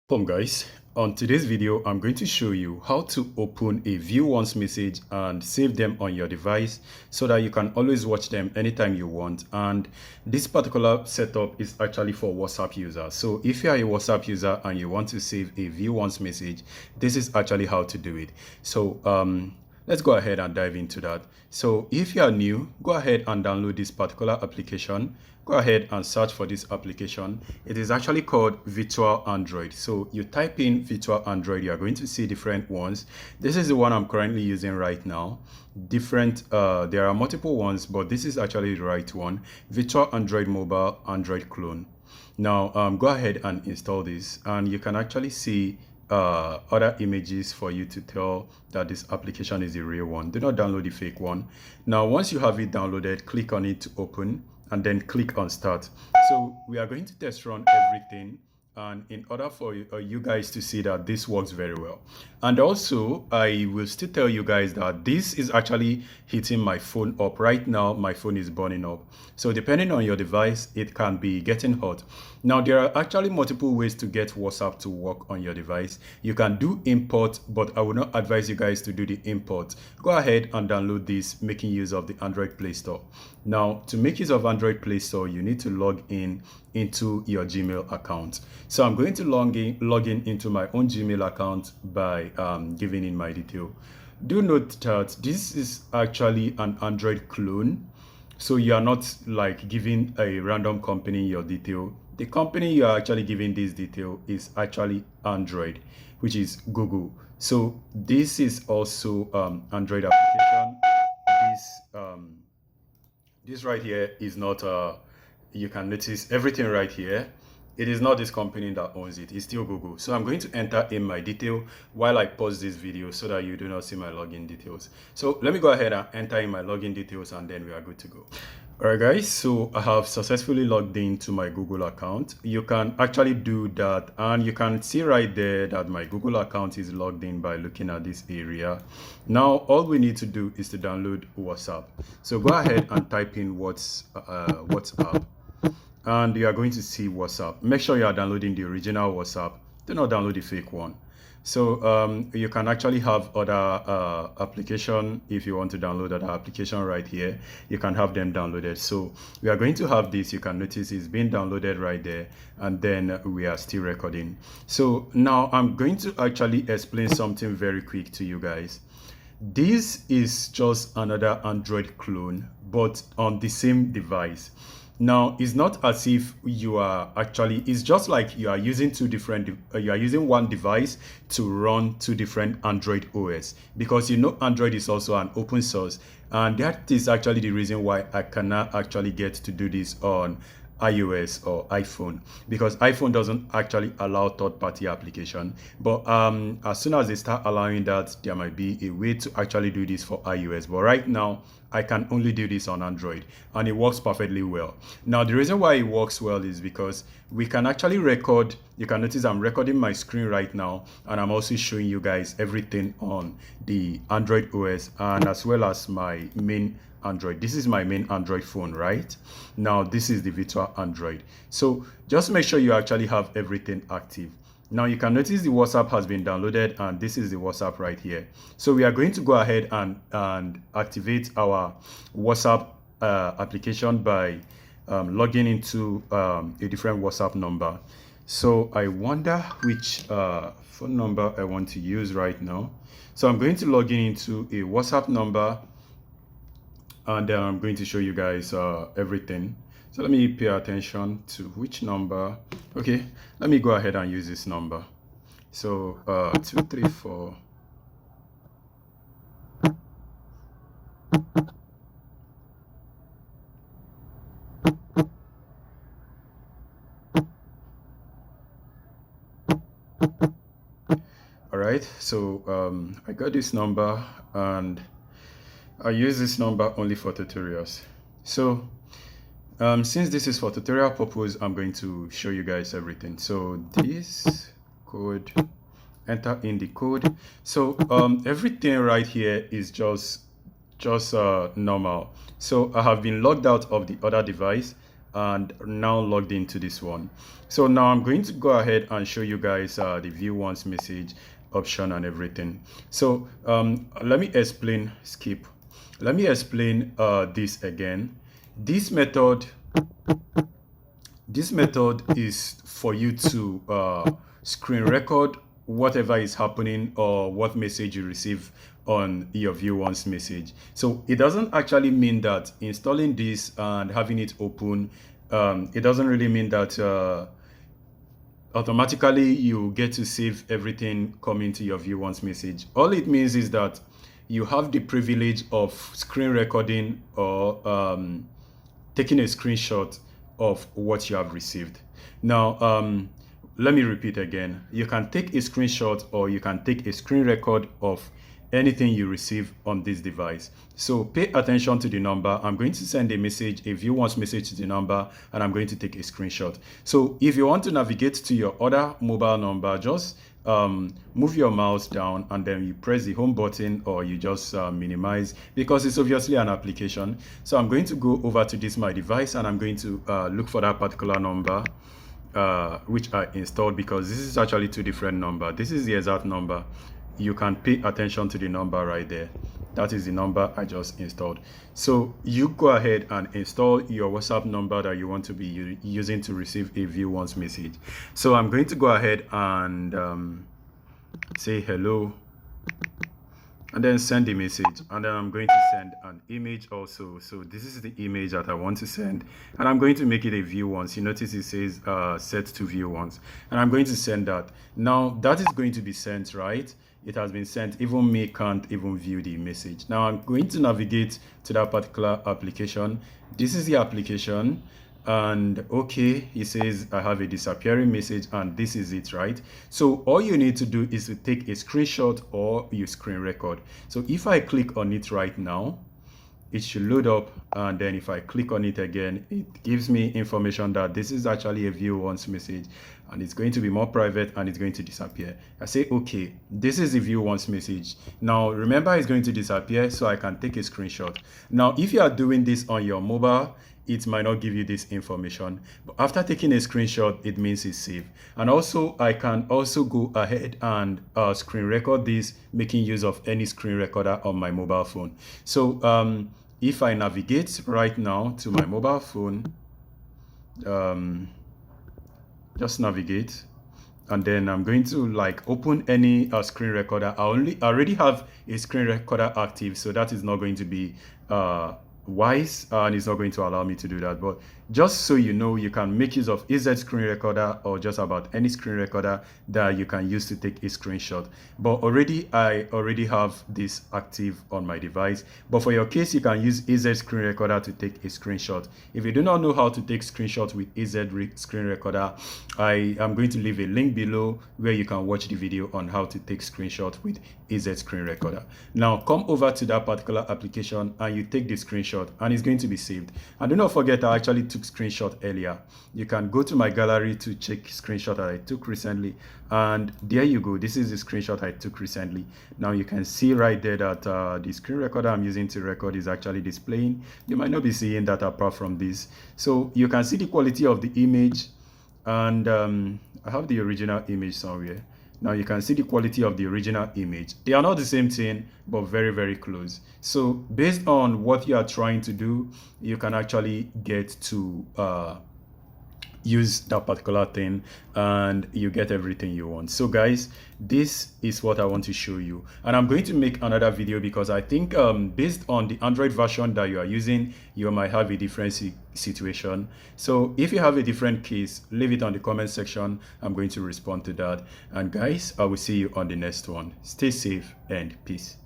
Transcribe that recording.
Welcome guys. On today's video, I'm going to show you how to open a view once message and save them on your device so that you can always watch them anytime you want. And this particular setup is actually for WhatsApp users. So if you are a WhatsApp user and you want to save a view once message, this is actually how to do it. So let's go ahead and dive into that. So if you are new, go ahead and download this particular application. Go ahead and search for this application. It is actually called Virtual Android. So you type in Virtual Android, you are going to see different ones. This is the one I'm currently using right now. There are multiple ones, but this is actually the right one. Virtual Android Mobile Android Clone. Now go ahead and install this, and you can actually see other images for you to tell that this application is the real one. Do not download the fake one. Now once you have it downloaded, click on it to open and then click on start. So we are going to test run everything, and in order for you guys to see that this works very well. And also I will still tell you guys that this is actually heating my phone up right now. My phone is burning up, so depending on your device it can be getting hot. Now there are actually multiple ways to get WhatsApp to work on your device. You can do import, but I would not advise you guys to do the import. Go ahead and download this making use of the Android Play Store. Now to make use of Android Play Store, you need to log in into your Gmail account. So I'm going to log in into my own Gmail account by giving in my detail. Do note that this is actually an Android clone. So you are not like giving a random company your detail. The company you are actually giving this detail is actually Android, which is Google. So this is also Android application. This right here is not you can notice everything right here. It is not this company that owns it. It's still Google. So I'm going to enter in my detail while I pause this video so that you do not see my login details. So let me go ahead and enter in my login details, and then we are good to go. Alright guys, so I have successfully logged into my Google account. You can actually do that, and you can see right there that my Google account is logged in by looking at this area. Now all we need to do is to download WhatsApp. So go ahead and type in WhatsApp, and you are going to see WhatsApp. Make sure you are downloading the original WhatsApp. Do not download the fake one. So you can actually have other application. If you want to download other application right here, you can have them downloaded. So we are going to have this. You can notice it's being downloaded right there, and then we are still recording. So now I'm going to actually explain something very quick to you guys. This is just another Android clone, but on the same device. Now it's not as if you are actually, it's just like you are using you are using one device to run two different Android OS, because you know Android is also an open source, and that is actually the reason why I cannot actually get to do this on iOS or iPhone, because iPhone doesn't actually allow third-party application. But as soon as they start allowing that, there might be a way to actually do this for iOS. But right now I can only do this on Android, and it works perfectly well. Now the reason why it works well is because we can actually record. You can notice I'm recording my screen right now, and I'm also showing you guys everything on the Android OS, and as well as my main Android. This is my main Android phone right now. This is the Virtual Android. So just make sure you actually have everything active. Now you can notice the WhatsApp has been downloaded, and this is the WhatsApp right here. So we are going to go ahead and activate our WhatsApp application by logging into a different WhatsApp number. So I wonder which phone number I want to use right now. So I'm going to log in into a WhatsApp number, and then I'm going to show you guys everything. So let me pay attention to which number. Okay, let me go ahead and use this number. So 234. All right, so I got this number, and I use this number only for tutorials. So since this is for tutorial purpose, I'm going to show you guys everything. So this code, enter in the code. So everything right here is just normal. So I have been logged out of the other device, and now logged into this one. So now I'm going to go ahead and show you guys the view once message option and everything. So let me explain this again. This method is for you to screen record whatever is happening or what message you receive on your view once message. So it doesn't actually mean that installing this and having it open, it doesn't really mean that automatically you get to save everything coming to your view once message. All it means is that you have the privilege of screen recording or taking a screenshot of what you have received. Now, let me repeat again. You can take a screenshot or you can take a screen record of anything you receive on this device. So pay attention to the number. I'm going to send a message, a view once message to the number, and I'm going to take a screenshot. So if you want to navigate to your other mobile number, just move your mouse down and then you press the home button, or you just minimize, because it's obviously an application. So I'm going to go over to this my device and I'm going to look for that particular number which I installed, because this is actually two different numbers. This is the exact number. You can pay attention to the number right there. That is the number I just installed. So you go ahead and install your WhatsApp number that you want to be using to receive a view once message. So I'm going to go ahead and say hello and then send the message, and then I'm going to send an image also. So this is the image that I want to send, and I'm going to make it a view once. You notice it says set to view once, and I'm going to send that. Now that is going to be sent, right? It has been sent. Even me can't even view the message. Now I'm going to navigate to that particular application. This is the application, and okay, it says I have a disappearing message, and this is it, right? So all you need to do is to take a screenshot or you screen record. So if I click on it right now, it should load up, and then if I click on it again, it gives me information that this is actually a view once message, and it's going to be more private and it's going to disappear. I say okay, this is the view once message. Now remember, it's going to disappear, so I can take a screenshot. Now if you are doing this on your mobile, it might not give you this information, but after taking a screenshot, it means it's safe. And also I can also go ahead and screen record this, making use of any screen recorder on my mobile phone. So if I navigate right now to my mobile phone, just navigate, and then I'm going to like open any screen recorder. I already have a screen recorder active, so that is not going to be wise, and it's not going to allow me to do that. But just so you know, you can make use of EZ screen recorder or just about any screen recorder that you can use to take a screenshot. But I already have this active on my device. But for your case, you can use EZ screen recorder to take a screenshot. If you do not know how to take screenshots with EZ screen recorder, I am going to leave a link below where you can watch the video on how to take screenshot with EZ screen recorder. Now come over to that particular application and you take the screenshot, and it's going to be saved. And do not forget, I actually took screenshot earlier. You can go to my gallery to check screenshot that I took recently, and there you go. This is the screenshot I took recently. Now you can see right there that the screen recorder I'm using to record is actually displaying. You might not be seeing that apart from this. So you can see the quality of the image, and I have the original image somewhere. Now you can see the quality of the original image. They are not the same thing, but very, very close. So based on what you are trying to do, you can actually get to use that particular thing and you get everything you want. So guys, this is what I want to show you, and I'm going to make another video because I think based on the Android version that you are using, you might have a different situation. So if you have a different case, leave it on the comment section. I'm going to respond to that. And guys, I will see you on the next one. Stay safe and peace.